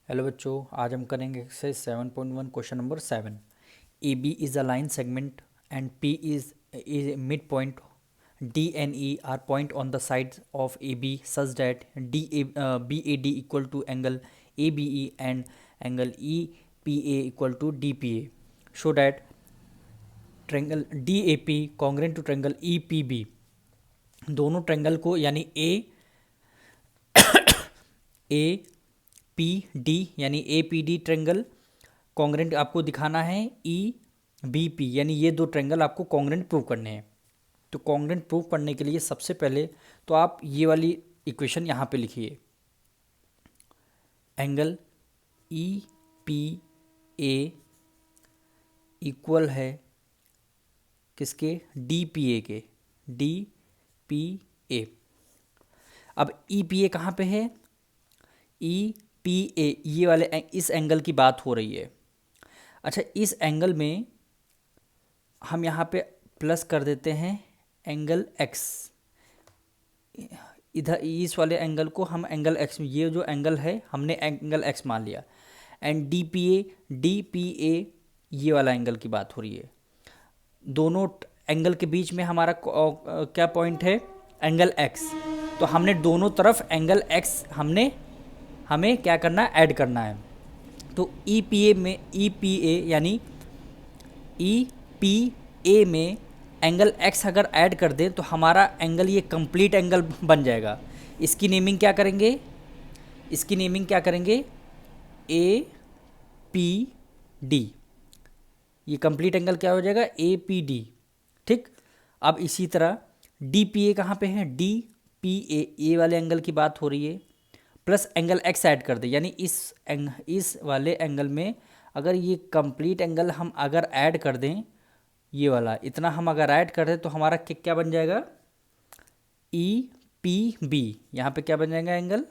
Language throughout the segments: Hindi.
हेलो बच्चों, आज हम करेंगे exercise 7.1 question number 7। A B is a line segment and P is mid point D and E are point on the side of A B such that B A D equal to angle A B E and angle E P A equal to D P A show that triangle D A P congruent to triangle E P B. दोनों ट्रेंगल को यानी ए पी डी यानी A P D triangle congruent आपको दिखाना है ई बी पी यानी ये दो ट्रेंगल आपको कॉन्ग्रेंट प्रूव करने हैं। तो कॉन्ग्रेंट प्रूव करने के लिए सबसे पहले तो आप ये वाली इक्वेशन यहाँ पे लिखिए, angle E P A equal है किसके, डी पी ए के, डी पी ए। अब ई पी ए कहाँ पे है, ई पी ए ये वाले इस एंगल की बात हो रही है। अच्छा, इस एंगल में हम यहाँ पे प्लस कर देते हैं एंगल एक्स, इधर इस वाले एंगल को हम एंगल एक्स, ये जो एंगल है हमने एंगल एक्स मान लिया। एंड डी पी ए ये वाला एंगल की बात हो रही है। दोनों एंगल के बीच में हमारा क्या पॉइंट है, एंगल एक्स। तो हमने दोनों तरफ एंगल एक्स हमें क्या करना है, ऐड करना है। तो ई पी ए में यानी ई पी ए में एंगल एक्स अगर ऐड कर दें तो हमारा एंगल ये कंप्लीट एंगल बन जाएगा। इसकी नेमिंग क्या करेंगे, ए पी डी। ये कंप्लीट एंगल क्या हो जाएगा, ए पी डी। ठीक, अब इसी तरह डी पी ए कहाँ पे है, डी पी ए ये वाले एंगल की बात हो रही है, प्लस एंगल एक्स ऐड कर दे यानी इस वाले एंगल में अगर ये कंप्लीट एंगल हम अगर ऐड कर दें, ये वाला इतना हम अगर ऐड कर दें तो हमारा क्या बन जाएगा, ई पी बी। यहाँ पे क्या बन जाएगा, एंगल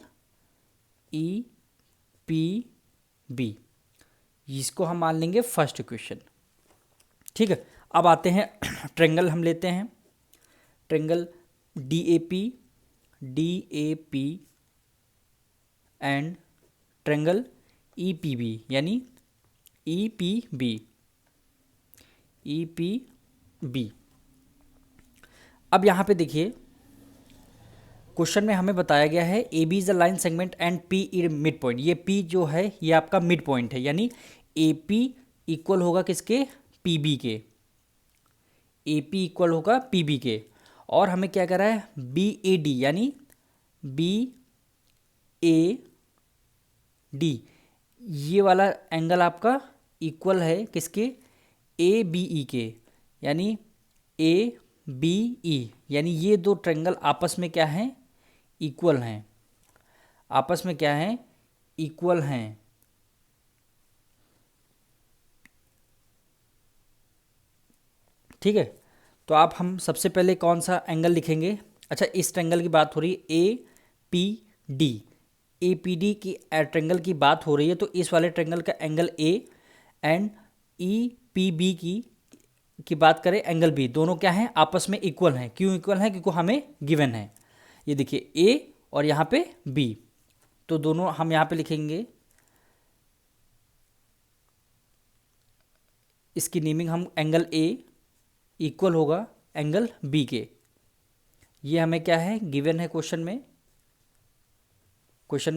ई पी बी। इसको हम मान लेंगे फर्स्ट इक्वेशन। ठीक है, अब आते हैं ट्रेंगल हम लेते हैं, triangle D A P and triangle E P B यानी ई पी बी। अब यहाँ पे देखिए, क्वेश्चन में हमें बताया गया है A B is a line segment and P is mid point. ये पी जो है ये आपका मिड पॉइंट है, यानी ए पी इक्वल होगा किसके, पी बी के। ए पी इक्वल होगा पी बी के। और हमें क्या कह रहा है, बी ए डी यानी बी ए डी ये वाला एंगल आपका इक्वल है किसके, ए बी ई के, यानी ए बी ई यानी ये दो ट्रेंगल आपस में क्या हैं, इक्वल हैं। आपस में क्या हैं, इक्वल हैं। ठीक है, तो आप हम सबसे पहले कौन सा एंगल लिखेंगे। अच्छा, इस ट्रेंगल की बात हो रही है ए P D, A P D की ट्रेंगल की बात हो रही है, तो इस वाले ट्रेंगल का angle A and E P B की बात करें एंगल बी, दोनों क्या हैं, आपस में इक्वल हैं। क्यों इक्वल हैं, क्योंकि हमें गिवन है। ये देखिए ए और यहाँ पे बी, तो दोनों हम यहाँ पे लिखेंगे, इसकी नेमिंग हम एंगल ए इक्वल होगा एंगल बी के। ये हमें क्या है, गिवन है, क्वेश्चन में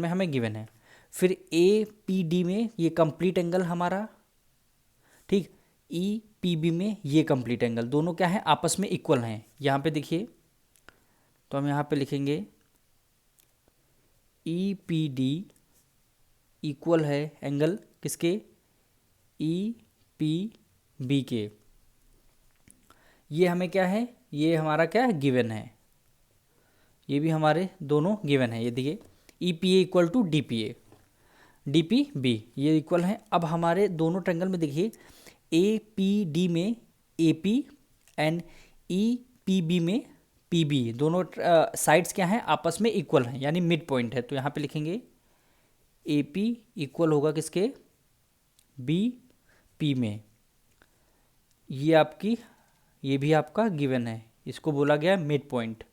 हमें गिवन है। फिर ए पी डी में ये कंप्लीट एंगल हमारा, ठीक, ई पी बी में ये कंप्लीट एंगल, दोनों क्या है, आपस में इक्वल हैं। यहाँ पे देखिए, तो हम यहाँ पे लिखेंगे ई पी डी इक्वल है एंगल किसके, ई पी बी के। ये हमें क्या है, ये हमारा क्या है, गिवन है। ये भी हमारे दोनों गिवन है। ये देखिए E P A equal to D P B, ये इक्वल है। अब हमारे दोनों ट्रेंगल में देखिए, ए पी डी में A P and E P B में पी बी, दोनों साइड्स क्या हैं, आपस में इक्वल हैं, यानी मिड पॉइंट है। तो यहाँ पे लिखेंगे ए पी इक्वल होगा किसके, बी पी में। ये भी आपका गिवन है, इसको बोला गया मिड पॉइंट।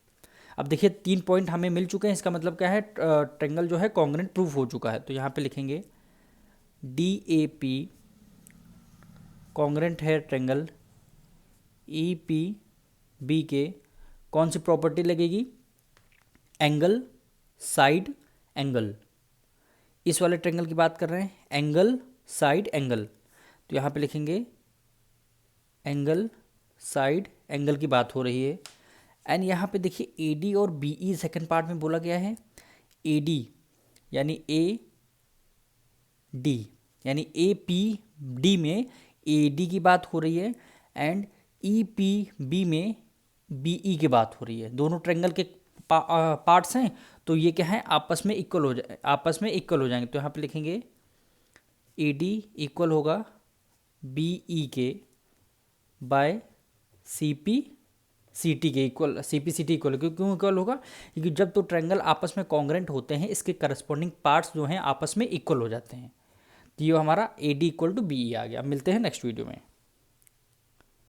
अब देखिए 3 पॉइंट हमें मिल चुके हैं, इसका मतलब क्या है, ट्रेंगल जो है कॉन्ग्रेंट प्रूफ हो चुका है। तो यहाँ पे लिखेंगे डी ए पी कॉन्ग्रेंट है ट्रेंगल ई पी बी के कौन सी प्रॉपर्टी लगेगी, एंगल साइड एंगल। इस वाले ट्रेंगल की बात कर रहे हैं, एंगल साइड एंगल, तो यहाँ पे लिखेंगे एंगल साइड एंगल की बात हो रही है। एंड यहाँ पे देखिए ए डी और बी ई सेकेंड पार्ट में बोला गया है, ए डी यानी ए डी यानी ए पी डी में ए डी की बात हो रही है एंड ई पी बी में बी ई की बात हो रही है। दोनों ट्रेंगल के पार्ट्स हैं, तो ये क्या है आपस में इक्वल हो जाएंगे। तो यहाँ पे लिखेंगे ए डी इक्वल होगा बी ई के by C P C T के equal, C P C T equal. क्यों इक्वल होगा, क्योंकि जब तो ट्रायंगल आपस में कॉन्ग्रेंट होते हैं इसके करस्पॉन्डिंग पार्ट्स जो हैं आपस में इक्वल हो जाते हैं। तो ये हमारा A D equal to B E आ गया। मिलते हैं नेक्स्ट वीडियो में।